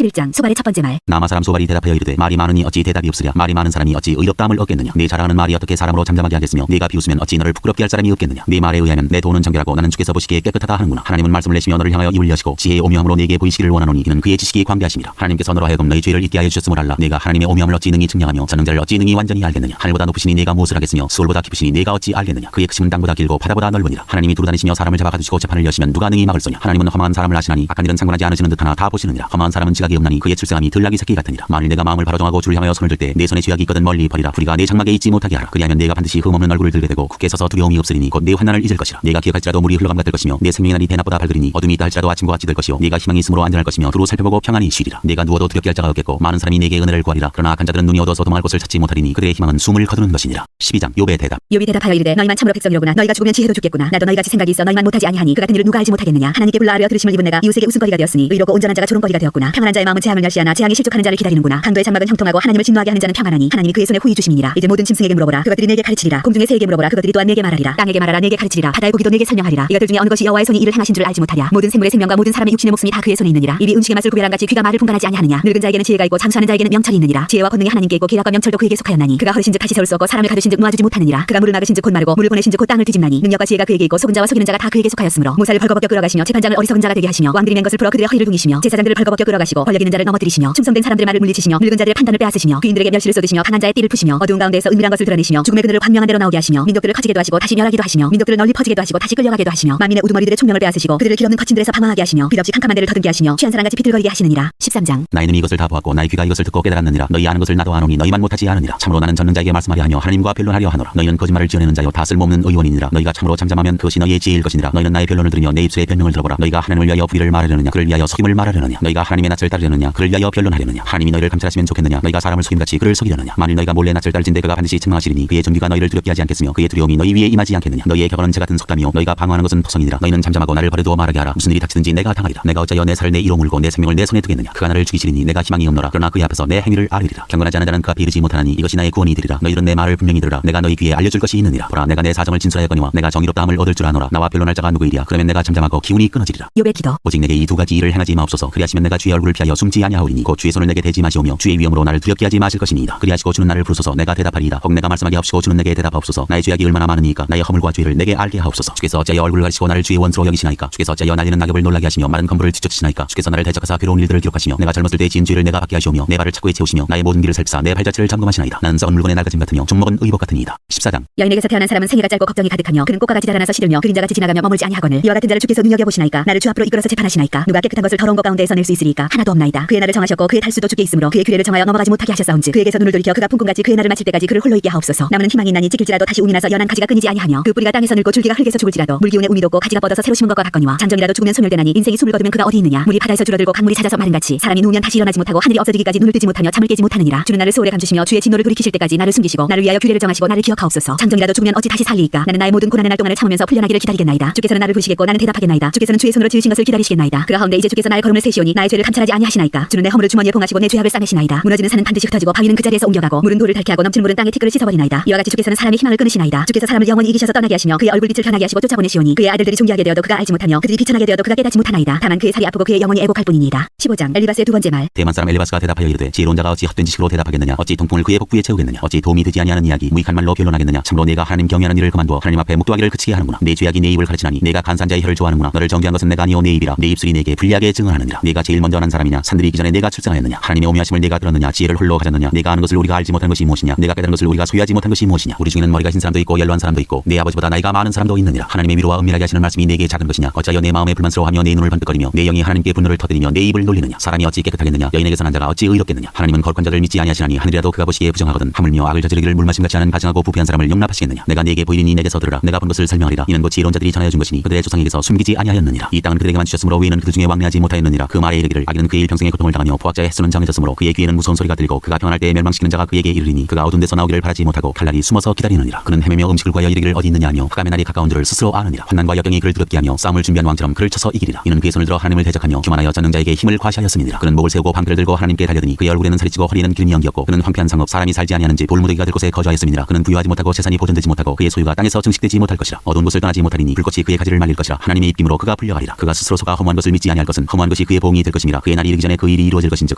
11장 소발의 첫 번째 말. 남아 사람 소발이 대답하여 이르되 말이 많으니 어찌 대답이 없으랴. 말이 많은 사람이 어찌 의롭다함을 얻겠느냐. 네 자랑하는 말이 어떻게 사람으로 잠잠하게 하겠으며 네가 비웃으면 어찌 너를 부끄럽게 할 사람이 없겠느냐. 네 말에 의하면 내 돈은 정결하고 나는 주께서 보시기에 깨끗하다 하는구나. 하나님은 말씀을 내시며 너를 향하여 입을 여시고 지혜의 오묘함으로 네게 보이시기를 원하노니 이는 그의 지식이 광대하심이라. 하나님께서 너로 하여금 너희 죄를 잊게 하여 주셨음을 알라. 네가 하나님의 오묘함을 어찌 능히 증량하며 전능자를 어찌 능히 완전히 알겠느냐. 하늘보다 높으시니 네가 무엇을 하겠으며 수월보다 깊으시니 네가 어찌 알겠느냐. 그의 크심은 땅보다 길고 바다보다 넓으니라. 하나님이 두루 다니시며 사람을 잡아 가두시고 재판을 여시면 누가 능히 막을 소냐. 하나님은 험한 사람을 아시나니 악한 일은 상관하지 않으시는 듯하나 다 보시느니라. 험한 사람은 지각이 없나니 그의 출생함이 들나귀 새끼 같으니라. 만일 내가 마음을 바로 정하고 주를 향하여 손을 들 때 내 손에 죄악이 있거든 멀리 버리라. 불의가 내 장막에 있지 못하게 하라. 그리하면 내가 반드시 흠없는 얼굴을 들게 되고 굳게 서서 두려움이 없으리니 곧 내 환난을 잊을 것이라. 내가 기억할지라도 물이 흘러감 같을 것이며 내 생명의 날이 대낮보다 밝으리니 어둠이 있다 할지라도 아침과 같이 될 것이요 네가 희망이 있으므로 안전할 것이며 두루 살펴보고 평안히 쉬리라. 내가 누워도 두렵게 할 자가 없겠고 많은 사람이 내게 은혜를 구하리라. 그러나 악한 자들은 눈이 어두워서 도망할 곳을 찾지 못하리니 그들의 희망은 숨을 거두는 것이니라. 12장 욥의 대답. 욥이 대답하여 이르되 너희만 참으로 백성이로구나. 너희가 죽으면 지혜도 죽겠구나. 나도 너희같이 생각이 있어 너희만 못하지 아니하니 그 같은 일을 누가 알지 못하겠느냐. 하나님께 불러 아뢰어 들으심을 입은 내가 이웃에게 웃음거리가 되었으니 의롭고 온전한 자가 조롱거리가 되었구나. 평안한 자의 마음은 재앙을 멸시하나 재앙이 실족하는 자를 기다리는구나. 강도의 장막은 형통하고 하나님을 진노하게 하는 자는 평안하니 하나님이 그의 손에 후히 주심이니라. 이제 모든 짐승에게 물어보라. 그것들이 내게 가르치리라. 공중의 새에게 물어보라. 그것들이 또한 내게 말하리라. 땅에게 말하라. 내게 가르치리라. 바다의 고기도 내게 설명하리라. 이것들 중에 어느 것이 여호와의 손이 이를 행하신 줄 알지 못하랴. 모든 생물의 생명과 모든 사람의 육신의 목숨이 다 그의 손에 있느니라. 입이 음식의 맛을 구별한 같이 귀가 말을 분간하지 아니하느냐. 늙은 자에게는 지혜가 있고 장수하는 자에게는 명철이 있느니라. 지혜와 권능이 하나님께 있고 기락과 명철도 그에게 속하였나니 그가 허리신즉 다시 세울 수 없고 사람을 가두신즉 놓아주지 못하느니라. 그가 물을 막으신즉 곧 마르고 물을 보내신즉 곧 땅을 뒤집나니 능력과 지혜가 그에게 있고 속은 자와 속이는 자가 다 그에게 속하였으므로 모사를 벌거벗겨 끌어가시며 재판장을 어리석은 자가 되게 하시며 왕들이 맨 것을 풀어 그들의 허리를 둥이시며 제사장들을 벌거벗겨 끌어가시고 권력 있는 자를 넘어뜨리시며 충성된 사람들의 말을 물리치시며 늙은 자들의 판단을 빼앗으시며 귀인들에게 멸시를 쏟으시며 강한 자의 띠를 푸시며 어두운 가운데에서 은밀한 것을 드러내시며 죽음의 그늘을 광명한 대로 나오게 하시며 민족들을 커지게도 하시고 다시 멸하기도 하시며 민족들을 널리 퍼지게도 하시고 다시 끌려가게도 하시며 만민의 우두머리들의 총명을 빼앗으시고 그들을 길없는 거친들에서 방황하게 하시며 빛없이 캄캄한 데를 더듬게 하시며 취한 사람같이 비틀거리게 하시느니라. 13장. 나의 눈이 이것을 다 보았고 나의 귀가 이것을 듣고 깨달았느니라. 너희 아는 것을 나도 아노니 너희만 못하지 않으니라. 참으로 나는 전능자에게 말씀하려 하며 하나님과 변론하려 하노라. 너희는 거짓말을 지어내는 자여 다 쓸모없는 의원이니라. 너희가 참으로 잠잠하면 그것이 너희의 지혜일 것이니라. 너희는 나의 변론을 들으며 내 입술의 변명을 들어보라. 너희가 하나님을 위하여 불의를 말하려느냐 그를 위하여 속임을 말하려느냐. 너희가 하나님의 낯을 따르려느냐 그를 위하여 변론하려느냐. 하나님이 너희를 감찰하시면 좋겠느냐. 너희가 사람을 속임같이 그를 속이려느냐. 만일 너희가 몰래 낯을 따를진대 그가 반드시 책망하시리니 그의 존귀가 너희를 두렵게 하지 않겠으며 그의 두려움이 너희 위에 임하지 않겠느냐. 너희의 격언은 재같은 속담이요 너희가 방황하는 것은 토성이니라. 너희는 잠잠하고 나를 버려두어 말하게 하라. 무슨 일이 닥치든지 내가 당하리라. 내가 어찌하여 내 살을 내 이로 물고 내 생명을 내 손에 두겠느냐. 그가 나를 죽이시리니 내가 희망이 없노라. 그러나 그의 앞에서 내 행위를 아뢰리라. 경건하지 않은 자는 그 앞에 이르지 못하나니 이것이 나의 구원이 되리라. 너희들은 내 말을 분명히 들으라. 내가 너희 귀에 알려줄 것이 있느니라. 보라 내가 내 사정을 진술하였거니와 내가 정의롭다함을 얻을 줄 아노라. 나와 변론할 자가 누구이랴. 그러면 내가 잠잠하고 기운이 끊어지리라. 욥의 기도. 오직 내게 이 두 가지 일을 행하지 마옵소서. 그리하시면 내가 주의 얼굴을 피하여 숨지 아니하오리니 곧 주의 손을 내게 대지 마시오며 주의 위엄으로 나를 두렵게 하지 마실 것이니이다. 그리하시고 주는 나를 부르소서. 내가 대답하리이다. 혹 내가 말씀하게 하옵시고 주는 내게 대답하옵소서. 나의 죄악이 얼마나 많으니까 나의 허물과 죄를 내게 알게 하옵소서. 주께서 어찌하여 얼굴을 가리시고 나를 주의 원수로 여기시나이까. 주께서 어찌하여 날리는 낙엽을 놀라게 하시며 마른 건물을 뒤쫓으시나이까. 주께서 나를 대적하사 괴로운 일들을 기록하시며 내가 젊었을 때 지은 죄를 내가 받게 하시오며 내 발을 착고에 채우시며 나의 모든 길을 살피사 내 발자취를 점검하시나이다. 나는 썩은 물건의 낡아짐 같으며 좀먹은 의복 같으니이다. 14장. 여인에게서 태어난 사람은 생애가 짧고 걱정이 가득하며 그는 꽃과 같이 자라나서 시들며 그림자같이 지나가며 머물지 아니하거늘 이와 같은 자를 주께서 눈여겨보시나이까. 나를 주 앞으로 이끌어서 재판하시나이까. 누가 깨끗한 것을 더러운 것 가운데에서 낼 수 있으리까. 하나도 없나이다. 그의 날을 정하셨고 그의 달수도 주께 있으므로 그의 규례를 정하여 넘어가지 못하게 하셨사온즉 그에게서 눈을 돌이켜 그가 풍금같이 그의 날을 마칠 때까지 그를 홀로 있게 하옵소서. 나무는 희망이 있나니 찍힐지라도 다시 운이 나서 연한 가지가 끊이지 아니하며 그 뿌리가 땅에서 늙고 줄기가 흙에서 죽을지라도 물기운에 운이 돋고 가지가 뻗어서 새로 심은 것과 같거니와 장정이라도 죽으면 소멸되나니 인생이 숨을 거두면 그가 어디 있느냐. 물이 바다에서 줄어들고 강물이 잦아서 마른같이 사람이 누우면 다시 일어나지 못하고 하늘이 없어지기까지 눈을 뜨지 못하며 잠을 깨지 못하느니라. 주는 나를 소홀에 감추시며 주의 진노를 돌이키실 때까지 나를 숨기시고 나를 위하여 규례를 정하시고 나를 기억하옵소서. 장정이라도 죽으면 어찌 다시 살리이까. 나는 나의 모든 고난의 날 동안을 참으면서 풀려나기를 기다리겠나이다. 주께서는 나를 부르시겠고 나는 대답하겠나이다. 주께서는 주의 손으로 지으신 것을 기다리시겠나이다. 그가운데 이제 주께서 나의 걸음을 세시오니 나의 죄를 감찰하지 아니하시나이까. 주는 내 허물을 주머니에 봉하시고 내 죄악을 싸매시나이다. 무너지는 산은 반드시 흩어지고 바위는 그 자리에서 옮겨가고 물은 돌을 닳게 하고 넘치는 물은 땅의 티끌을 씻어버리나이다. 이와 같이 주께서는 사람의 희망을 끊으시나이다. 주께서 사람을 영원히 이기셔서 떠나게 하시며 그의 얼굴빛을 변하게 하시고 쫓아보내시오니 그의 아들들이 존귀하게 되어도 그가 알지 못하며 그들이 비천하게 되어도 그가 깨닫지 못하나이다. 다만 그의 살이 아프고 그의 영혼이 애곡할 뿐이니이다. 15장. 엘리바스의 두 번째 말. 대만 사람 엘리바스가 대답하여 이르되 지혜로운 자가 어찌 헛된 지식으로 대답하겠느냐. 어찌 통풍을 그의 복부에 채우겠느냐. 어찌 도움이 되지 아니하는 이야기 무익한 말로 변론하겠느냐. 참으로 내가 하나님 경외하는 일을 그만두어 하나님 앞에 묵도하기를 그치게 하는구나. 내 죄악이 내 입을 가르치나니 내가 간사한 자의 혀를 좋아하는구나. 너를 정죄한 것은 내가 아니오 내 입이라. 내 입술이 내게 불리하게 증언하느니라. 내가 제일 먼저 난 사람이냐. 산들이 있기 전에 내가 출생하였느냐. 하나님의 오묘하심을 내가 들었느냐. 지혜를 홀로 가졌느냐. 내가 아는 것을 우리가 알지 못한 것이 무엇이냐. 내가 깨달은 것을 우리가 소유하지 못한 것이 무엇이냐. 우리 중에는 머리가 흰 사람도 있고 연로한 사람도 있고 내 아버지보다 나이가 많은 사람도 있느니라. 하나님의 위로와 은밀하게 하시는 말씀이 내게 작은 것이냐. 어찌하여 내 마음에 불만스러워하며 내 눈을 번뜩거리며 내 영이 하나님께 분노를 터뜨리며 내 입을 놀리느냐. 사람이 어찌 깨끗하겠느냐. 여인에게서 난 자가 어찌 의롭겠느냐. 하나님은 거룩한 자를 믿지 아니하시나니 하늘이라도 그가 보시기에 부정하거든. 하물며 악을 저지르기를 물마심같이 하는 가증하고 부패한 사람을 용납하시겠느냐. 내가 네게 보이리니 내게서 들으라. 내가 본 것을 설명하리라. 이는 곧 지혜로운 자들이 전하여 준 것이니 그들의 조상에게서 숨기지 아니하였느니라. 이 땅은 그들에게만 주셨으므로 외에는 그들 중에 왕래하지 못하였느니라. 그 말에 이르기를 악인은 그의 일평생의 고통을 당하며 포악자의 햇수는 정해졌으므로 그의 귀에는 무서운 소리가 들리고 그가 평안할 때에 멸망시키는 자가 그에게 이르리니 그가 어두운 데서 나오기를 바라지 못하고 칼날이 숨어서 기다리느니라. 그는 헤매며 음식을 구하여 이르기를 어디 있느냐 하며 흑암의 날이 가까운 줄을 스스로 아느니라. 환난과 역경이 그를 두렵게 하며 싸움을 준비한 왕처럼 그를 쳐서 이기리라. 이는 그의 손을 들어 하나님을 대적하며 교만하여 전능자에게 힘을 과시하였음이니라. 그는 목을 세우고 방패를 들고 하나님께 달려드니 그의 얼굴에는 살이 찌고 허리에는 기름이 엉겼고 그는 황폐한 상업 사람이 살지 아니하는지 돌무더기가 될 곳에 거주하였음이니라. 그는 부유하지 못하고 재산이 보존되지 못하고 그의 소유가 땅에서 증식되지 못할 것이라. 어두운 곳을 떠나지 못하리니 불꽃이 그의 가지를 말릴 것이라. 하나님의 입김으로 그가 불려가리라. 그가 스스로 속아 허무한 것을 믿지 아니할 것은 허무한 것이 그의 보응이 될 것임이라. 그의 날이 이르기 전에 그 일이 이루어질 것인즉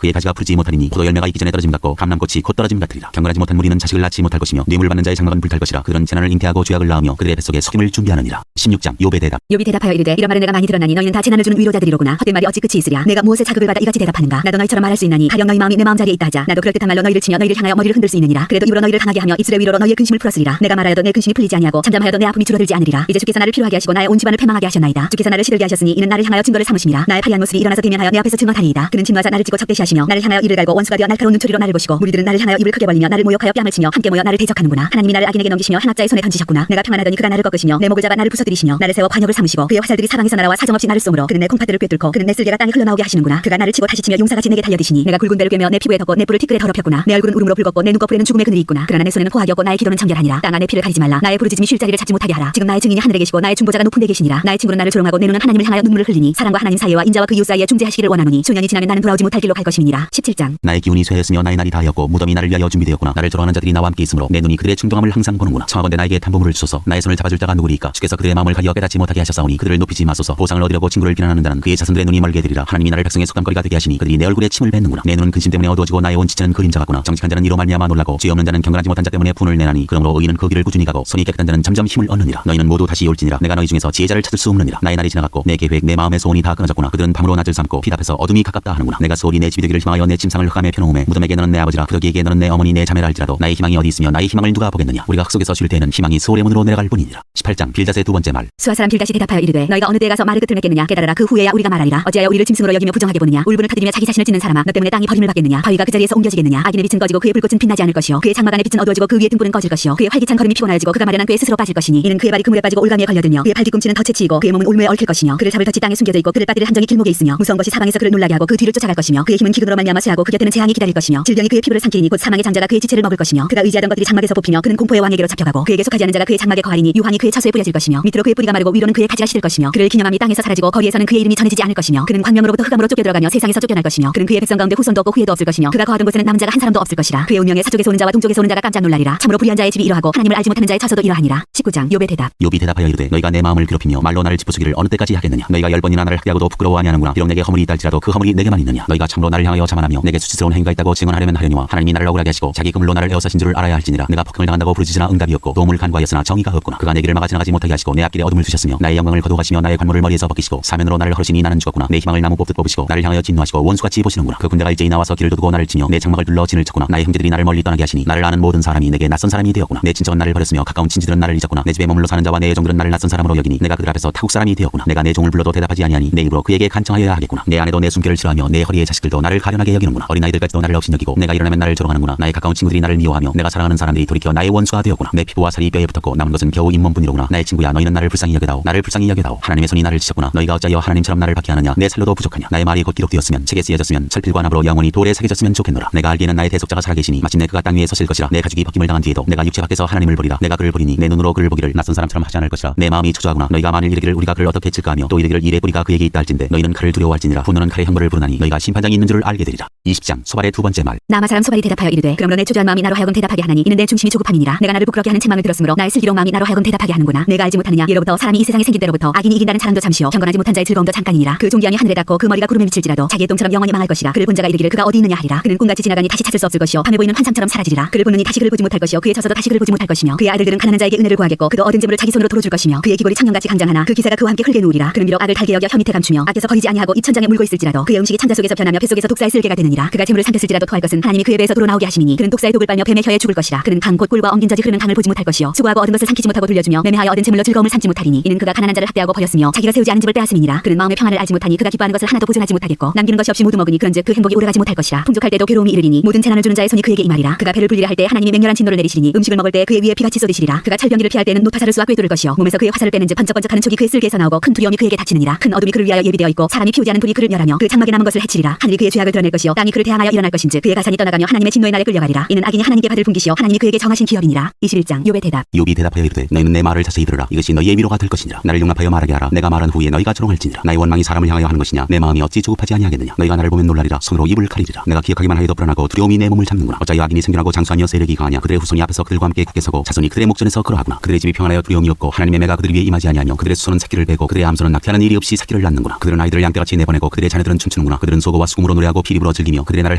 그의 가지가 푸르지 못하리니 포도 열매가 익기 전에 떨어짐 같고 감람꽃이 곧 떨어짐 같으리라. 경건하지 못한 무리는 자식을 낳지 못할 것이며 뇌물 받는 자의 장막은 불탈 것이라. 그들은 재난을 잉태하고 죄악을 낳으며 그들의 뱃속에 속임을 준비하느니라. 16장 욥의 대답. 욥이 대답하여 이르되 이런 말을 내가 많이 들었나니 너희는 다 재난을 주는 위로자들이로구나. 헛된 말이 어찌 끝이 있으랴. 내가 무엇에 자극을 받아 이같이 대답하는가. 나도 너희처럼 말할 수 있나니 가령 너희 마음이 내 마음 자리에 있다 하자. 나도 그럴듯한 말로 너희를 치며 너희를 향하여 머리를 흔들 수 있느니라. 그래도 입으로 너희를 강하게 하며 입술의 위로로 너희의 근심을 풀었으리라. 내가 말하여도 내 근심이 풀리지 아니하고 잠잠하여도 내 아픔이 줄어들지 않으리라. 이제 주께서 나를 피로하게 하시고 나의 온 집안을 패망하게 하셨나이다. 주께서 나를 시들게 하셨으니 이는 나를 향하여 증거를 삼으심이라. 나의 파리한 모습이 일어나서 대면하여 내 앞에서 증언하리이다. 그는 진노하자 나를 찌고 적대시하시며 나를 향하여 이를 갈고 원수가 되어 날카로운 눈초리로 나를 보시고 무리들은 나를 향하여 입을 크게 벌리며 나를 모욕하여 뺨을 치며 함께 모여 나를 대적하는구나. 하나님이 나를 악인에게 넘기시며 한 학자의 손에 던지셨구나. 내가 평안하더니 그가 나를 꺾으시며 내 목을 잡아 나를 부서뜨리시며 나를 세워 관역을 삼으시고 그의 화살들이 사방에서 날아와 사정없이 나를 쏘므로 그는 내 콩팥들을 꿰뚫고 그는 내 쓸개가 땅에 흘러나오게 하시는구나. 그가 나를 치고 다시 치며 용사같이 내게 달려드시니 내가 굵은 배를 꿰며 내 피부에 덮고 내 뿔을 티끌에 더럽혔구나. 내 얼굴은 울음으로 붉었고 내 눈꺼풀에는 죽음의 그늘이 있구나. 그러나 내 손에는 포악이었고 나의 기도는 정결하니라. 땅아 내 피를 가리지 말라. 나의 부르짖음이 쉴 자리를 찾지 못하게 하라. 지금 나의 증인이 하늘에 계시고 나의 중보자가 높은 데 계시니라. 나의 친구는 나를 조롱하고 내 눈은 하나님을 향하여 눈물을 흘리니 사랑과 하나님 사이와 인자와 그 이웃 사이에 중재하시기를 원하노니 수년이 지나면 나는 돌아오지 못할 길로 갈 것임이니라. 17장. 나의 기운이 쇠하였으며 나의 날이 다하였고 무덤이 나를 위하여 준비되었구나. 나를 조롱하는 자들이 나와 함께 있으므로 내 눈이 그들의 충동함을 항상 보는구나. 청하건대 나에게 담보물을 주소서. 나의 손을 잡아줄 자가 누구리이까. 주께서 그들의 마음을 가리어 깨닫지 못하게 하셨사오니 그들을 높이지 마소서. 보상을 얻으려고 친구를 비난하는 자는 그의 자손들의 눈이 멀게 되리라. 하나님이 나를 백성의 속담거리가 되게 하시니 그들이 내 얼굴에 침을 뱉는구나. 내 눈은 근심 때문에 어두워지고 나의 온 지체는 그림자 같구나. 정직한 자는 이로 말미암아 놀라고 죄 없는 자는 경건하지 못한 자 때문에 분을 내나니 그러므로 의인은 그 길을 꾸준히 가고 손이 깨끗한 자는 점점 힘을 얻느니라. 너희는 모두 다시 올지니라. 내가 너희 중에서 지혜자를 찾을 수 없느니라. 나의 날이 지나갔고 내 계획 내 마음의 소원이 다 끊어졌구나. 그들은 밤으로 낮을 삼고 피답해서 어둠이 가깝다 하는구나. 내가 소홀히 내 집이 되기를 희망하여 내 침상을 흑암에 펴놓음에 무덤에게 너는 내 아버지라 부덕이에게 너는 내 어머니 내 자매라 할지라도 나의 희망이 어디 있으며 나의 희망을 누가 보겠느냐. 우리가 흙속에서 쉴 때에는 희망이 소홀의 문으로 내려갈 뿐이니라. 18장 빌닷의 두 번째 말. 수아 사람 빌닷이 대답하여 이르되 너희가 어느 때에 가서 말을 끝을 맺겠느냐. 깨달아라. 그 후에야 우리가 말하리라. 어찌하여 우리를 짐승으로 여기며 부정하게 보느냐. 울분을 터뜨리며 자기 자신을 찢는 사람아 너 때문에 땅이 버림을 받겠느냐. 바위가 그 자리에서 옮겨지겠느냐. 악인의 빛은 꺼지고 그의 불꽃은 빛나지 않을 것이요 그의 장막 안의 빛은 어두워지고 그 위의 등불은 꺼질 것이요 그의 활기찬 걸음이 피곤하여지고 그가 마련한 꾀에 스스로 빠질 것이니 이는 그의 발이 그물에 빠지고 올가미에 걸려들며 그의 발 뒤꿈치는 덫에 치이고 그의 몸은 울무에 얽힐 것이며 그를 잡을 덫이 땅에 숨겨져 있고 그를 빠뜨릴 한정이 길목에 있으며 무서운 것이 사방에서 그를 놀라게 하고 그 뒤를 쫓아갈 것이며 그의 힘은 기근으로 말미암아 쇠하고 그 곁에는 재앙이 기다릴 것이며 질병이 그의 피부를 삼키리니 곧 사망의 장자가 그의 지체를 먹을 것이며 그가 의지하던 것들이 장막에서 뽑히며 그는 공포의 왕에게로 잡혀가고 그에게 속하지 않은 자가 그의 장막에 거하리니 유황이 그의 처소에 뿌려질 것이며 밑으로 그의 뿌리가 마르고 위로는 그의 가지가 시들 것이며 그를 기념함이 땅에서 사라지고 거리에서는 그의 이름이 전해지지 않을 것이며 그는 광명으로부터 흑암으로 쫓겨들어가며 세상에서 쫓겨날 것이며 그는 그의 백성 가운데 후손도 없고 후예도 없을 것이며 그가 거하던 곳에는 남은 자가 한 사람도 없을 것이라. 그의 운명에 서쪽에서 오는 자와 동쪽에서 오는 자가 깜짝 놀라리라. 참으로 불의한 자의 집이 이러하고 하나님을 알지 못하는 자의 처소도 이러하니라. 19장 욥의 대답. 욥이 대답하여 이르되 너희가 내 마음을 괴롭히며 말로 나를 짚부수기를 어느 때까지 하겠느냐. 너희가 10번이나 나를 학대하고도 부끄러워하니 하는구나. 비록 내게 허물이 있다 할지라도 그 허물이 내게만 있느냐. 너희가 참으로 나를 향하여 자만하며 내게 수치스러운 행위가 있다고 증언하려면 하려니와 하나님이 나를 억울하게 하시고 자기 그물로 나를 에워싸신 줄을 알아야 할지니라. 내가 폭행을 당한다고 부르짖으나 응답이 없고 도움을 간구하였으나 정의가 없구나. 그가 내 길을 막아 지나가지 못하게 하시고 내 앞길에 어둠을 두셨으며 나의 영광을 거두가시며 나의 관모를 머리에서 벗기시고 사면으로 나를 헐으시니 나는 죽었구나. 내 희망을 나무 뽑듯 뽑으시고 나를 향하여 진노하시고 원수같이 보시는구나. 그 군대가 일제히 나와서 길을 두고 나를 치며 내 장막을 둘러 진을 쳤구나. 나의 형제들이 나를 멀리 떠나게 하시니 나를 아는 모든 사람이 내게 낯선 사람이 되었구나. 내 친척은 나를 버렸으며 가까운 친지들은 나를 잊었구나. 내 집에 머물러 사는 자와 내 애종들은 나를 낯선 사람으로 여기니 내가 그들 앞에서 타국 사람이 되었구나. 내가 내 종을 불러도 대답하지 아니하니 내 입으로 그에게 간청하여야 하겠구나. 내 아내도 내 숨결을 싫어하며 내 허리의 자식들도 나를 가련하게 여기는구나. 어린아이들까지도 나를 업신여기고 내가 일어나면 나를 조롱하는구나. 나의 가까운 친구들이 나를 미워하며 내가 사랑하는 사람들이 돌이켜 나의 원수가 되었구나. 내 피부와 살이 뼈에 붙었고 남은 것은 겨우 잇몸뿐이로구나. 나의 친구야 너희는 나를 불쌍히 여겨다오. 나를 불쌍히 여겨다오. 하나님의 손이 나를 치셨구나. 너희가 어찌하여 하나님처럼 나를 받게 하느냐. 내 살로도 부족하냐. 나의 말이 곧 기록되었으면 책에 쓰여졌으면 철필과 나무로 영원히 돌에 새겨졌으면 좋겠노라. 내가 알기에는 나의 대속자가 살아계시니 마침내 그가 땅 위에 서실 것이라. 내 가죽이 벗김을 당한 뒤에도 내가 육체 밖에서 하나님을 보리라. 내가 그를 보리니 내 눈으로 그를 보기를 낯선 사람처럼 하지 않을 것이라. 내 마음이 초조하구나. 너희가 만일 이르기를 우리가 그를 어떻게 칠까 하며 또 이르기를 이래 뿌리가 그에게 있다 할진대 너희는 칼을 두려워할지니라. 분노는 칼의 형벌을 부르나니 너희가 심판장이 있는 줄을 알게 되리라. 20장 소발의 두 번째 말. 나마 사람 소발이 대답하여 이르되 그러므로 내 초조한 마음이 나로 하여금 대답하게 하나니 이는 내 중심이 조급함이니라. 내가 나를 부끄럽게 하는 책망을 들었으므로 나의 슬기로운 마음이 나로 하여금 대답하게 하는구나. 내가 알지 못하느냐. 예로부터 사람이 이 세상에 생길 때로부터 악인이 이긴다는 자랑도 잠시요 경건하지 못한 자의 즐거움도 잠깐이니라. 그 존귀함이 하늘에 닿고 그 머리가 구름에 미칠지라도 자기의 똥처럼 영원히 망할 것이라. 그를 본 자가 이르기를 그가 어디 있느냐 하리라. 그는 꿈같이 지나가니 다시 찾을 수 없을 것이요 밤에 보이는 환상처럼 사라지리라. 그를 보느니 다시 그를 보지 못할 것이요 그의 처소도 다시 그를 보지 못할 것이며 그의 아들들은 가난한 자에게 은혜를 구하겠고 그도 얻은 재물을 자기 손으로 돌어줄 것이며 그의 기골이 청년같이 강장하나 그 기사가 그와 함께 흙에 누우리라. 그는 비록 악을 달게 여겨 혀 밑에 감추며 악에서 거리지 아니하고 입천장에 물고 있을지라도 그의 음식이 창자 속에서 변하며 뱃속에서 독사의 쓸개가 되느니라. 그가 재물을 삼켰을지라도 토할 것은 하나님이 그의 배에서 도로 나오게 하심이니 그는 독사의 독을 빨며 뱀의 혀에 죽을 것이라. 그는 강 곧 꿀과 엉긴 젖이 흐르는 강을 보지 못할 것이요 수고하고 얻은 것을 삼키지 못하고 돌려주며 매매하여 얻은 재물로 즐거움을 삼지 못하리니 이는 그가 가난한 자를 학대하고 버렸으며 자기가 세우지 않은 집을 빼앗음이니라. 그는 마음의 평안을 알지 못하니 그가 기뻐하는 것을 하나도 보존하지 못하겠고 남기는 것이 없이 모두 먹으니 그런즉 그 행복이 오래가지 못할 것이라. 풍족할 때도 괴로움이 이르리니 모든 재난을 주는 자의 손이 그에게 임하리라. 그가 배를 불리라 할 때 하나님이 맹렬한 진노를 내리시리니 음식을 먹을 때 그의 위에 비같이 쏟으시리라. 그가 철병기를 피할 때는 노타사를 쏘아 꿰뚫을 것이요 몸에서 그의 화살을 빼는즉 번쩍번쩍하는 촉이 그의 쓸개에서 나오고 큰 두려움이 그에게 닥치느니라. 큰 어둠이 그를 위하여 예비되어 있고 사람이 피우지 않은 불이 그를 멸하며 그 장막에 남은 것을 해치리라. 하늘이 그의 죄악을 드러낼 것이요 땅이 그를 대항하여 일어날 것인즉 그의 가산이 떠나가며 하나님의 진노의 날에 끌려가리라. 이는 악인이 하나님께 받을 분깃이요 하나님이 그에게 정하신 기업이니라. 21장 욥의 대답. 욥이 대답하여 이르되 너희는 내 말을 자세히 들으라. 이것이 너희의 위로가 될 것이니라. 나를 용납하여 말하게 하라. 내가 말한 후에 너희가 조롱할지니라. 나의 원망이 사람을 향하여 하는 것이냐. 내 마음이 어찌 조급하지 아니하겠느냐. 너희가 나를 보면 놀라리라. 손으로 입을 가리리라. 내가 기억하기만 하여도 불안하고 두려움이 내 몸을 잡는구나. 어찌하여 악인이 생존하고 장수하며 세력이 강하냐. 그들의 후손이 앞에서 그들과 함께 굳게 서고 자손이 그들의 목전에서 걸어하구나. 그들의 집이 평안하여 두려움이 없고 하나님의 매가 그들 위에 임하지 아니하며 그들의 수소는 새끼를 베고 그들의 암소는 낙태하는 일이 없이 새끼를 낳는구나. 그들은 아이들을 양떼같이 내보내고 그들의 자녀들은 춤추는구나. 하는구나. 그들은 소고와 수금으로 노래하고 피리 불어 즐기며 그들의 날을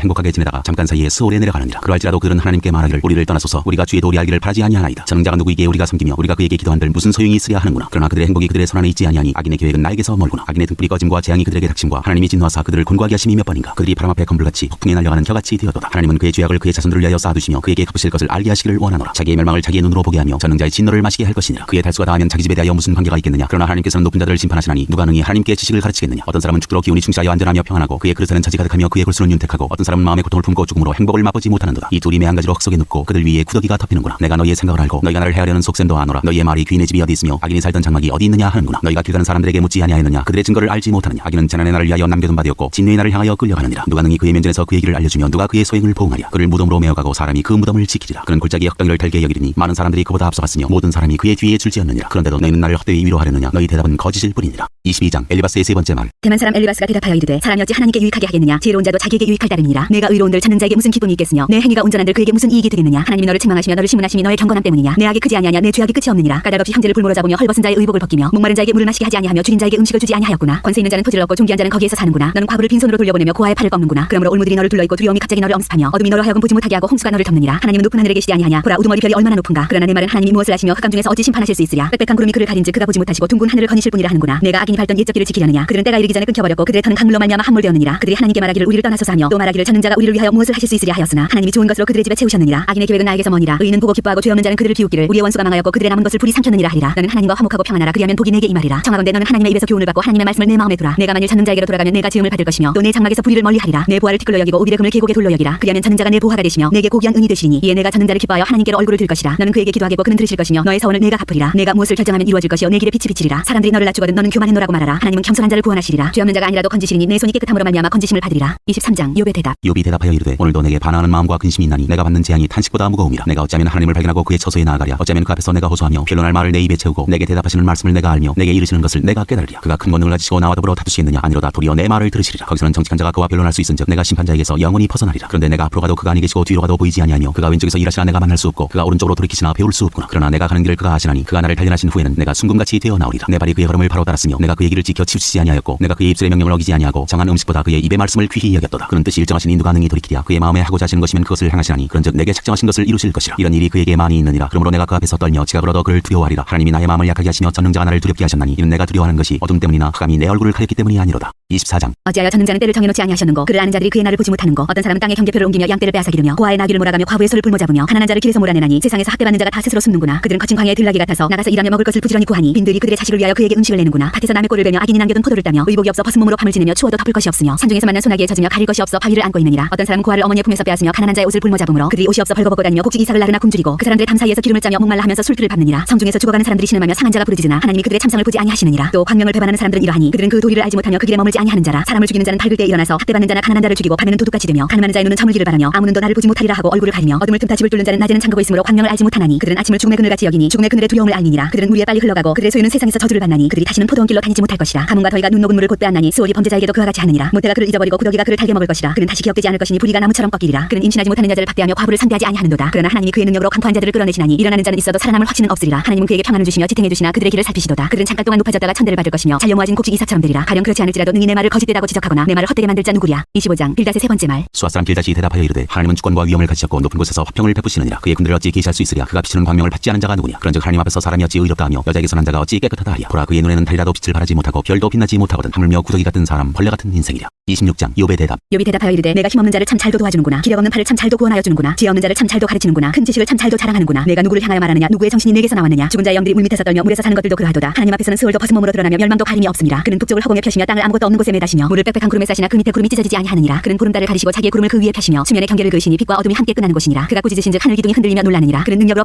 행복하게 지내다가 잠깐 사이에 스올에 내려가느니라. 그러할지라도 그들은 하나님께 말하기를 우리를 떠나소서 우리가 주의 도리 알기를 바라지 아니하나이다. 전능자가 누구이기에 우리가 섬기며 우리가 그에게 기도한들 무슨 소용이 있으랴 하는구나. 그러나 그들의 행복이 그들의 손안에 있지 아니하니 악인의 계획은 나에게서 멀구나. 악인의 등불이 꺼짐과 재앙이 그들에게 닥침과 하나님이 진노하사 그들을 곤고하게 하심이 몇 번인가. 그들이 바람 앞에 건불같이 폭풍에 날려가는 혀같이 되었도다. 하나님은 그의 죄악을 그의 자손들을 위하여 쌓아두시며 그에게 갚으실 것을 알게 하시기를 원하노라. 자기의 멸망을 자기의 눈으로 보게 하며 전능자의 진노를 마시게 할 것이니라. 그의 달수가 다하면 자기 집에 대하여 무슨 관계가 있겠느냐. 그러나 하나님께서는 높은 자들을 심판하시나니 누가 능히 하나님께 지식을 가르치겠느냐. 어떤 사람은 죽도록 기운이 충실하여 안전하며 평안하고 그의 그릇에는 차지 가득하며 그의 골수는 윤택하고 어떤 사람은 마음의 고통을 품고 죽음으로 행복을 맛보지 못하는도다. 이 둘이 매한 가지로 흙 속에 눕고 그들 위에 구더기가 덮이는구나. 내가 너희의 생각을 알고 너희가 나를 해하려는 속셈도 아노라. 너희의 말이 귀인의 집이 어디 있으며 악인이 살던 장막이 어디 있느냐 하는구나. 너희가 길 가는 사람들에게 묻지 아니하였느냐. 그들의 증거를 알지 못하느냐. 악인은 재난의 날을 위하여 남겨둔 바 되었고 진노의 날을 향하여 끌려가느니라. 누가 능히 그의 면전에서 그의 길을 알려주며 누가 그의 소행을 보응하랴. 그를 무덤으로 메어가고 사람이 그 무덤을 지키리라. 그는 골짜기의 흙덩이를 달게 여기리니 많은 사람들이 그보다 앞서갔으며 모든 사람이 그의 뒤에 줄지었느니라. 그런데도 너희는 나를 헛되이 위로하려느냐. 너희 대답은 거짓일 뿐이니라. 22장 엘리바스의 세 번째 말. 대만 사람 엘리바스가 대답하여 이르되 사람이 어찌 하나님께 유익하게 하겠느냐. 지혜로운 자도 자기에게 유익할 따름이니라. 내가 의로운들 찾는 자에게 무슨 기쁨이 있겠으며 내 행위가 온전한들 그에게 무슨 이익이 되겠느냐. 하나님이 너를 책망하시며 너를 시문하심이 너의 경건함 때문이냐. 내 악이 크지 아니하냐. 내 죄악이 끝이 없느니라. 까닭없이 형제를 불모로 잡으며 헐벗은 자의 의복을 벗기며 목마른 자에게 물을 마시게 하지 아니하며 줄인 자에게 음식을 주지 아니하였구나. 권세 있는 자는 토지를 얻고 존귀한 자는 거기에서 사는구나. 너는 과부를 빈손으로 돌려보내며 고아의 팔을 꺾는구나. 그러므로 올무들이 너를 둘러있고 두려움이 갑자기 너를 엄습하며 어둠이 너로 하여금 보지 못하게 하고 홍수가 너를 덮느니라. 하나님은 높은 하늘에 계시지 아니하냐. 보라 우두머리 별이 얼마나 높은가. 그러나 내 말은 하나님이 무엇을 하시며 흑암 중에서 어찌 심판하실 수 있으랴. 빽빽한 구름이 그를 가린즉 그가 보지 못하시고 둥근 하늘을 거니실 뿐이라 하는구나. 내가 악인이 밟던 옛적 길을 지키려느냐. 그들은 때가 이르기 전에 끊겨버렸고 그들의 터는 강물로 말미암아 함몰되었느니라. 그들이 하나님께 말하기를 우리를 떠나소서 하며 또 말하기를 전능자가 우리를 위하여 무엇을 하실 수 있으랴 하였으나 하나님이 좋은 것으로 그들의 집에 채우셨느니라. 악인의 계획은 나에게서 머니라. 의인은 보고 기뻐하고 죄 없는 자는 그들을 비웃기를 우리의 원수가 망하였고 그들의 남은 것을 불이 삼켰느니라 하리라. 너는 하나님과 화목하고 평안하라. 그리하면 복이 내게 임하리라. 청하건대 너는 하나님의 입에서 교훈을 받고 하나님의 말씀을 내 마음에 두라. 내가 만일 전능자에게로 돌아가면 내가 지음을 받을 것이며 또 내 장막에서 불의를 멀리하리라. 내 보화를 티끌로 여기고 우비의 금을 계곡에 돌로 여기라. 그리하면 전능자가 내 보화가 되시며 내게 고귀한 은이 되시니 이에 내가 전능자를 기뻐하여 하나님께로 얼굴을 들 것이라. 너는 그에게 기도하겠고 그는 들으실 것이며 너의 서원을 내가 갚으리라. 내가 무엇을 결정하면 이루어질 것이요 내 길에 빛이 비치리라. 사람들이 너를 낮추거든 너는 교만해노라고 말하라. 하나님은 겸손한 자를 구원하시리라. 죄 없는 자가 아니라도 건지시리니 내 손이 깨끗함으로 말미암아 건지심을 받으리라. 23장 욥의 대답. 욥이 대답하여 이르되 오늘도 내게 반항하는 마음과 근심이 있나니 내가 받는 재앙이 탄식보다 무거움이라. 내가 어찌하면 하나님을 발견하고 그의 처소에 나아가랴. 어찌하면 그 앞에서 내가 호소하며 변론할 말을 내 입에 채우고 내게 대답하시는 말씀을 내가 알며 내게 이르시는 것을 내가 깨달으랴. 그가 큰 권능을 가지시고 나와 더불어 다투시겠느냐. 아니로다 도리어 내 말을 들으시리라. 거기서는 정직한 자가 그와 변론할 수 있은즉 내가 심판자에게서 영원히 벗어나리라. 그런데 내가 앞으로 가도 그가 아니 계시고 뒤로 가도 보이지 아니하며 그가 왼쪽에서 일하시나 내가 만날 수 없고 그가 오른쪽으로 돌이키시나 배울 수 없구나. 그러나 내가 가는 길을 그가 아시나니 그가 나를 단련하신 후에는 내가 순금같이 되어 나오리라. 내 발이 그의 걸음을 바로 따랐으며 내가 그의 길을 지켜 치우치지 아니하였고 내가 그의 입술의 명령을 어기지 아니하고 정한 음식보다 그의 입의 말씀을 귀히 여겼도다. 그는 뜻이 일정하시니 누가 능히 돌이키랴. 그의 마음에 하고자 하시는 것이면 그것을 행하시나니 그런즉 내게 책정하신 것을 이루실 것이라. 이런 일이 그에게 많이 있느니라. 그러므로 내가 그 앞에서 떨며 지각을 얻어 그를 두려워하리라. 하나님이 나의 마음을 약하게 하시며 전능자가 나를 두렵게 하셨나니 이는 내가 두려워하는 것이 어둠 때문이나 흑암이 내 얼굴을 가렸기 때문이 아니로다. 24장 어찌하여 전능자는 때를 정해놓지 아니하셨는고 그를 아는 자들이 그의 날을 보지 못하는 거. 어떤 사람은 땅에 경계표를 옮기며 양떼를 빼앗아 기르며 고아의 나귀를 몰아가며 과부의 소를 불모 잡으며 가난한 자를 길에서 몰아내나니 세상에서 학대받는 자가 다 스스로 숨는구나. 그들은 거친 광야의 들나귀 같아서 나가서 일하며 먹을 것을 부지런히 구하니 빈들이 그들의 자식을 위하여 그에게 음식을 내는구나. 밭에서 남의 꼴을 베며 악인이 남겨둔 포도를 따며 의복이 없어 벗은 몸으로 밤을 지내며 추워도 덮을 것이 없으며 산중에서 만난 소나기에 젖으며 가릴 것이 없어 바위를 안고 있느니라. 어떤 사람은 고아를 어머니의 품에서 빼앗으며 가난한 자의 옷을 불모 잡으므로 그들이 옷이 없어 벌거벗고 다니며 곡식 이삭을 나르나 굶주리고 그 사람들의 담 사이에서 기름을 짜며 목말라 하면서 술기를 밟느니라. 성중에서 죽어가는 사람들이 신음하며 상한 자가 부르짖으나 하나님이 그들의 참성을 보지 아니하시느니라. 또 광명을 배반하는 사람들은 이러하니 그들은 그 도리를 알지 못하며 그 길에 머물지 아니하는 자라. 사람을 죽이는 자는 밝을 때 일어나서 학대받는 자나 가난한 자를 죽이고 밤에는 도둑같이 되며 가늠하는 자의 눈은 저물기를 바라며 아무 눈도 나를 보지 못하리라 하고 얼굴을 가리며 어둠을 틈타 집을 뚫는 자는 낮에는 잠그고 있으므로 광명을 알지 못하나니 그들은 아침을 죽음의 그늘같이 여기니 죽음의 그늘의 두려움을 알미니라. 그들은 무리에 빨리 흘러가고 그들의 소유는 세상에서 저주를 받나니 그들이 다시는 포도원 길로 다니지 못할 것이라. 가뭄과 더위가 눈 녹은 물을 곧 빼앗나니 수월이 범죄자에게도 그와 같이 하느니라. 모태가 그를 잊어버리고 구더기가 그를 달게 먹을 것이라. 그는 다시 기억되지 않을 것이니 불의가 나무처럼 꺾이리라. 그는 임신하지 못하는 여자를 박대하며 과부를 상대하지 아니하는도다. 그러나 하나님이 그의 능력으로 강포한 자들을 끌어내시나니 일어나는 자는 있어도 살아남을 확신은 없으리라. 하나님은 그에게 평안을 주시며 지탱해 주시나 그들의 길을 살피시도다. 그들은 잠깐 동안 높아졌다가 천대를 받을 것이며 잘려 모아진 곡식 이삭처럼 되리라. 가령 그렇지 않을지라도 능히 내 말을 거짓되다고 지적하거나 내 말을 헛되게 만들 자 누구랴. 25장 빌닷의 세 번째 말. 수아 사람 빌닷이 대답하여 이르되 하나님은 주권과 위엄을 가지셨고 높은 곳에서 화평을 베푸시느니라. 그의 군대를 어찌 계시할 수 있으랴. 그가 비추는 광명을 받지 않은 자가 누구냐. 그런즉 하나님 앞에서 사람이 어찌 의롭다 하며 여자에게 선한 자가 어찌 깨끗하다 하랴. 보라 그의 눈에는 달이라도 빛을 발하지 못하고 별도 빛나지 못하거든. 하물며 구더기 같은 사람 벌레 같은 인생이랴. 26장 욥의 대답. 욥이 대답하여 이르되 내가 힘없는 자를 참 잘도 도와주는구나. 기력 없는 팔을 참 잘도 구원하여 주는구나. 지혜 없는 자를 참 잘도 가르치는구나. 큰 지식을 참 잘도 자랑하는구나. 내가 누구를 향하여 말하느냐. 누구의 정신이 내게서 나왔느냐. 죽은 자의 영들이 물 밑에서 떨며 물에서 사는 것들도 그러하도다. 하나님 앞에서는 수월도 벗은 몸으로 드러나며 멸망도 가림이 없습니다. 그는 북쪽을 허공에 펴시며 땅을 아무것도 없는 곳에 매다시며 물을 빽빽한 구름에 싸시나 그 밑에 구름이 찢어지지 아니하느니라. 그는 보름달을 가리시고 자기의 구름을 그 위에 펴시며 수면의 경계를 그으시니 빛과 어둠이 함께 끝나는 곳이니라. 그가 꾸짖으신즉 하늘 기둥이 흔들리며 놀라느니라. 그는 능력으로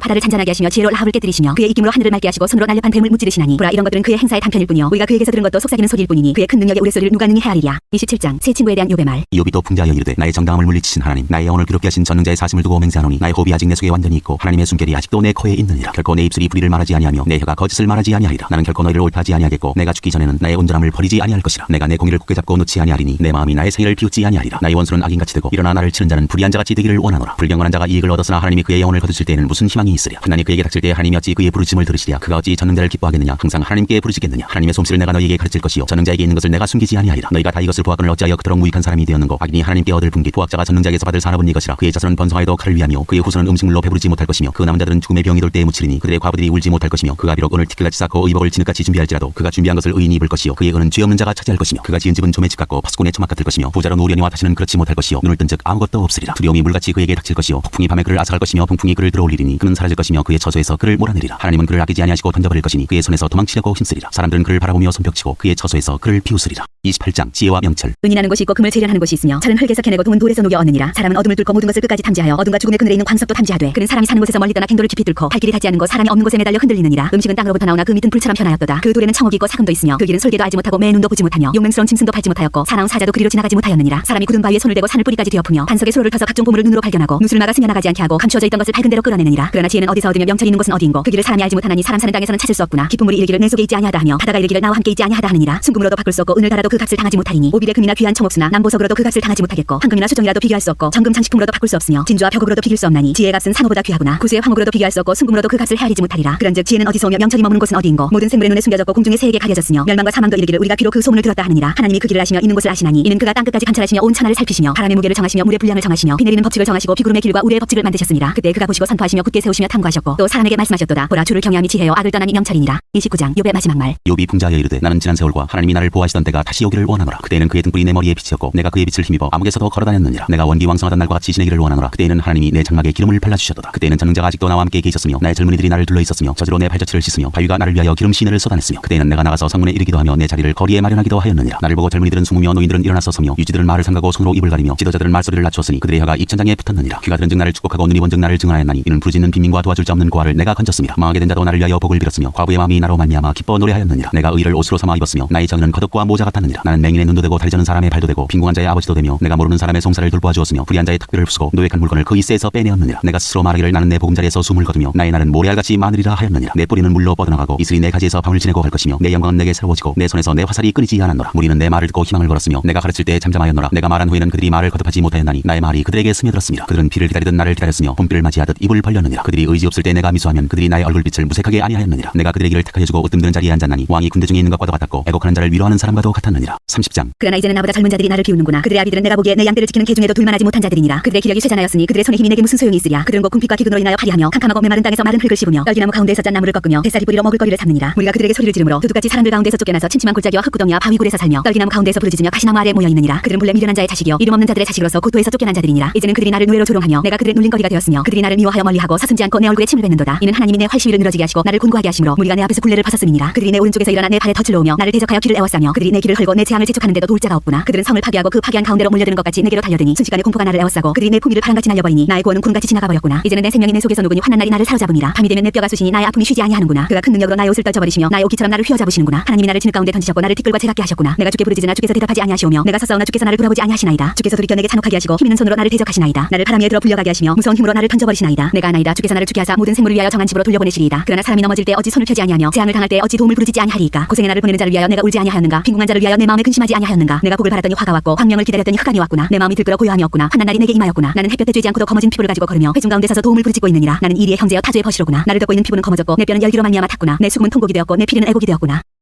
바다를 잔잔하게 하시며 지혜로 라합을 깨뜨리시며 그의 입김으로 하늘을 맑게 하시고 손으로 날렵한 뱀을 무찌르시나니 보라 이런 것들은 그의 행사의 단편일 뿐이요 우리가 그에게서 들은 것도 속삭이는 소리일 뿐이니 그의 큰 능력의 우레소리를 누가 능히 헤아리랴. 27장 새 친구에 대한 욥의 말. 욥이 또 풍자하여 이르되 나의 정당함을 물리치신 하나님 나의 영혼을 괴롭게 하신 전능자의 사심을 두고 맹세하노니 나의 호흡이 아직 내 속에 완전히 있고 하나님의 숨결이 아직도 내 코에 있느니라. 결코 내 입술이 불의를 말하지 아니하며 내 혀가 거짓을 말하지 아니하리라. 나는 결코 너희를 옳다하지 아니하겠고 내가 죽기 전에는 나의 온전함을 버리지 아니할 것이라. 내가 내 공의를 굳게 잡고 놓지 아니하리니 내 마음이 나의 생애를 비웃지 아니하리라. 나의 원수는 악인같이 되고 일어나 나를 치는 자는 불의한 자같이 되기를 원하노라. 불경건한 자가 이익을 얻었으나 하나님이 그의 영혼을 거두실 때에는 무슨 희망이 있으랴. 환난이 그에게 닥칠 때에 하나님이 어찌 그의 부르짖음을 들으시랴. 그가 어찌 전능자를 기뻐하겠느냐. 항상 하나님께 부르짖겠느냐. 하나님의 솜씨를 이것을 내가 너희에게 가르칠 것이요 전능자에게 있는 것을 내가 숨기지 아니하리라. 너희가 다 이것을 보았거늘 어찌하여 그토록 무익한 사람이 되었는고. 악인이 하나님께 얻을 분깃 부학자가 전능자에게서 받을 산업은 이것이라. 그의 자손은 번성하여도 칼을 위하며 그의 후손은 음식물로 배부르지 못할 것이며 그 남은 자들은 죽음의 병이 돌 때에 묻히리니 그들의 과부들이 울지 못할 것이며 그가 비록 오늘 티끌같이 쌓고 의복을 진흙같이 준비할지라도 그가 준비한 것을 의인이 입을 것이요 그의 은은 죄 없는 자가 차지할 것이며 그가 지은 집은 좀의 집 같고 파수꾼의 초막 같을 것이며 부자로 노려니와 다시는 그렇지 못할 것이요 눈을 뜬즉 아무것도 없으리라. 두려움이 물같이 그에게 닥칠 것이요 폭풍이 밤에 그를 앗아갈 것이며 풍풍이 그를 들어올리리니 그는 사라질 것이며 그의 처소에서 그를 몰아내리라. 하나님은 그를 아끼지 아니하시고 던져버릴 것이니 그의 손에서 도망치려고 힘쓰리라. 사람들은 그를 바라보며 손뼉치고 그의 처소에서 그를 비웃으리라. 28장 지혜와 명철. 은이 나는 곳이 있고 금을 재련하는 곳이 있으며 철은 흙에서 캐내고 동은 돌에서 녹여 얻느니라. 사람은 어둠을 뚫고 모든 것을 끝까지 탐지하여 어둠과 죽음의 그늘에 있는 광석도 탐지하되 그는 사람이 사는 곳에서 멀리 떠나 갱도를 깊이 뚫고 발길이 닿지 않는 곳 사람이 없는 곳에 매달려 흔들리느니라. 음식은 땅으로부터 나오나 그 밑은 불처럼 변하였도다. 그 돌에는 청옥이 있고 사금도 있으며 그 길은 솔개도 알지 못하고 매의 눈도 보지 못하며 용맹스러운 짐승도 밟지 못하였고 사나운 사자도 그리로 지나가지 못하였느니라. 사람이 굳은 바위에 손을 대고 산을 뿌리까지 뒤엎으며 반석에 소로를 터서 각종 보물을 눈으로 발견하고 누수를 막아 스며나가지 않게 하고 감추어져 있던 것을 밝은 대로 끌어내느니라. 그러나 지혜는 어디서 얻으며 명철이 있는 곳은 어디인고 그 길을 사람이 알지 못하나니 사람 사는 땅에서는 찾을 수 없구나. 깊은 물이 이르기를 내 속에 있지 아니하다 하며 바다가 이르기를 나와 함께 있지 아니하다 하느니라. 순금으로도 바꿀 수 없고 은을 달아도 그 값을 당하지 못하리니 오빌의 금이나 귀한 청옥수나 남보석으로도 그 값을 당하지 못하겠고 황금이나 수정이라도 비교할 수 없고 정금 장식품으로도 바꿀 수 없으며 진주와 벽옥으로도 비길 수 없나니 지혜의 값은 상어보다 귀하구나. 구수의 황옥으로도 비교할 수 없고 순금으로도 그 값을 헤아리지 못하리라. 그런즉 지혜는 어디서 오며 명철이 머무는 곳은 어디인고 모든 생물의 눈에 숨겨졌고 공중의 새에게 가려졌으며 멸망과 사망도 이르기를 우리가 비록 그 소문을 들었다 하느니라. 하나님이 그 길을 아시며 있는 곳을 아시나니 이는 그가 땅 끝까지 관찰하시며 온 천하를 살피시며 바람의 무게를 정하시며 물의 분량을 정하시며 비 내리는 법칙을 정하시고 비구름의 길과 우레의 법칙을 만드셨으니라. 그때 그가 보시고 선포하시며 굳게 세우시며 탐구하셨고 또 사람에게 말씀하셨도다. 보라 주를 경외함이 지혜요 악을 떠나니 명철이니라. 29장 욥의 마지막 말. 욥이 풍자하여 이르되 나는 지난 세월과 하나님이 나를 보호하시던 때가 다시 오기를 원하노라. 그때는 그의 등불이 내 머리에 빛이었고 내가 그의 빛을 힘입어 암흑에서도 걸어다녔느니라. 내가 원기왕성하던 날과 같이 지내기를 원하노라. 그때에는 하나님이 내 장막에 기름을 발라주셨도다. 그때는 전능자가 아직도 나와 함께 계셨으며 나의 젊은이들이 나를 둘러 있었으며 저주로 내 발자취를 씻으며 바위가 나를 위하여 기름 시내를 쏟아냈으며 그때는 내가 나가서 성문에 이르기도 하며 내 자리를 거리에 마련하기도 하였느니라. 나를 보고 젊은이들은 숨으며 노인들은 일어나서 서며 유지들은 말을 삼가고 손으로 입을 가리며 지도자들은 말소리를 낮추었으니 그들의 혀가 입천장에 붙었느니라. 귀가 들은 즉 나를 축복하고 눈이 본즉 나를 증언하였나니 이는 부르짖는 빈민과 도와줄 자 없는 고아를 내가 건졌습니다. 망하게 된 자도 나를 위하여 복을 빌었으며 과부의 마음이 나로 말미암아 기뻐 노래하였느니라. 내가 의를 옷으로 삼아 입었으며 나의 정의는 겉옷과 모자 같았느니라. 나는 맹인의 눈도 되고 다리 저는 사람의 발도 되고 빈궁한 자의 아버지도 되며 내가 모르는 사람의 송사를 돌보아 주었으며 불의한 자의 탁별을 부수고 노획한 물건을 그 이새에서 빼내었느니라. 내가 스스로 말하기를 나는 내 보금자리에서 숨을 거두며 나의 날은 모래알같이 많으리라 하였느니라. 내 뿌리는 물로 뻗어나가고 이슬이 내 가지에서 밤을 지내고 갈 것이며 내 영광은 내게 새로워지고 내 손에서 내 화살이 끊이지 않았노라. 무리는 내 말을 듣고 희망을 걸었으며 내가 가르칠 때 잠잠하였노라. 내가 말한 후에는 그들이 말을 거듭하지 못하였나니 나의 말이 그들에게 스며들었습니다. 그들은 비를 기다리듯 나를 기다렸으며 봄비를 맞이하듯 입을 벌렸느니라. 그들이 의지 없을 때 내가 미소하면 그들이 나의 얼굴빛을 무색하게 아니하였느니라. 내가 그들의 길을 택하여 주고 으뜸드는 자리에 앉았나니 왕이 군대 중에 있는 것과도 같았고 애곡하는 자를 위로하는 사람과도 같았느니라. 30장. 그러나 이제는 나보다 젊은 자들이 나를 비웃는구나. 그들의 아비들은 내가 보기에 내 양떼를 지키는 개 중에도 둘만하지 못한 자들이니라. 그들의 기력이 쇠잔하였으니 그들의 손의 힘이 내게 무슨 소용이 있으랴. 그들은 곧 궁핍과 기근으로 인하여 파리하며 캄캄하고 메마른 땅에서 마른 흙을 씹으며 떨기나무 가운데에서 짠 나무를 꺾으며 뱃살이 뿌리로 먹을 거리를 삼느니라. 우리가 그들에게 소리를 지르므로 도둑같이 사람들 가운데서 쫓겨나서 침침한 골짜기와 흙구덩이와 바위굴에서 살며 떨기나무 가운데서 부르짖으며 가시나무 아래에 모여 있느니라. 그들은 본래 미련한 자의 자식이요 이름 없는 자들의 자식으로서 고토에서 쫓겨난 자들이니라. 이제는 그들이 나를 누에로 조롱하며 내가 그들의 눌림거리가 되었으며 그들이 나를 미워하여 멀리하고 서슴지 않고 내 얼굴에 침을 뱉는도다. 이는 하나님이 내 활시위를 늘어지게 하시고 나를 곤고하게 하심으로 무리가 내 앞에서 굴레를 벗었음이니라. 그들이 내 오른쪽에서 일어나 내 발에 덫을 놓으며 나를 대적하여 길을 에워싸며 그들이 내 길을 헐고 내 재앙을 재촉하는데도 도울 자가 없구나. 그들은 성을 파괴하고 그 파괴한 가운데로 몰려드는 것 같이 내게로 달려드니 순식간에 공포가 나를 에워싸고 그들이 내 품위를 바람같이 날려버리니 나의 구원은 구름같이 지나가 버렸구나. 이제는 내 생명이 내 속에서 녹으니 환난 날이 나를 사로잡으니라. 밤이 되면 내 뼈가 쑤시니 나의 아픔이 쉬지 아니하는구나. 그가 큰 능력으로 나의 옷을 떨쳐버리시며 나의 옷깃처럼 나를 휘어잡으시는구나. 하나님이 나를 진흙 가운데 던지셨고 나를 티끌과 재같게 하셨구나. 내가 주께 부르짖으나 주께서 대답하지 아니하시오며 내가 서싸우나 주께서 나를 돌아보지 아니하시나이다. 주께서 돌이켜 내게 잔혹하게 하시고 힘있는 손으로 나를 대적하시나이다. 나를 바람 위에 들어 불려가게 하시며 무서운 힘으로 나를 던져버리시나이다. 내가 아나이다. 주께서 나를 죽게 하사 모든 생물을 위하여 정한 집으로 돌려보내시리이다. 그러나 사람이 넘어질 때 어찌 손을 펴지 아니하며 재앙을 당할 때 어찌 도움을 부르짖지 아니하리이까. 고생의 나를 보내는 자를 위하여 내가 울지 아니하였는가. 빈궁한 자를 위하여 내 마음에 근심하지 아니하였는가. 내가 복을 바랐더니 화가 왔고 광명을 기다렸더니 흑암이 왔구나. 내 마음이 들끓어 고요함이 없구나. 환난 날이 내게 임하였구나. 나는 햇볕에 쬐지 않고도 검어진 피부를 가지고 걸으며 회중 가운데 서서 도움을 부르짖고 있느니라. 나는 이리의 형제여 타주의 벗이로구나. 나를 덮고 있는 피부는 검어졌고 내 뼈는 열기로 말미암아 탔구나. 내 수금은 통곡이 되었고 내 피리는 애곡이 되었구나.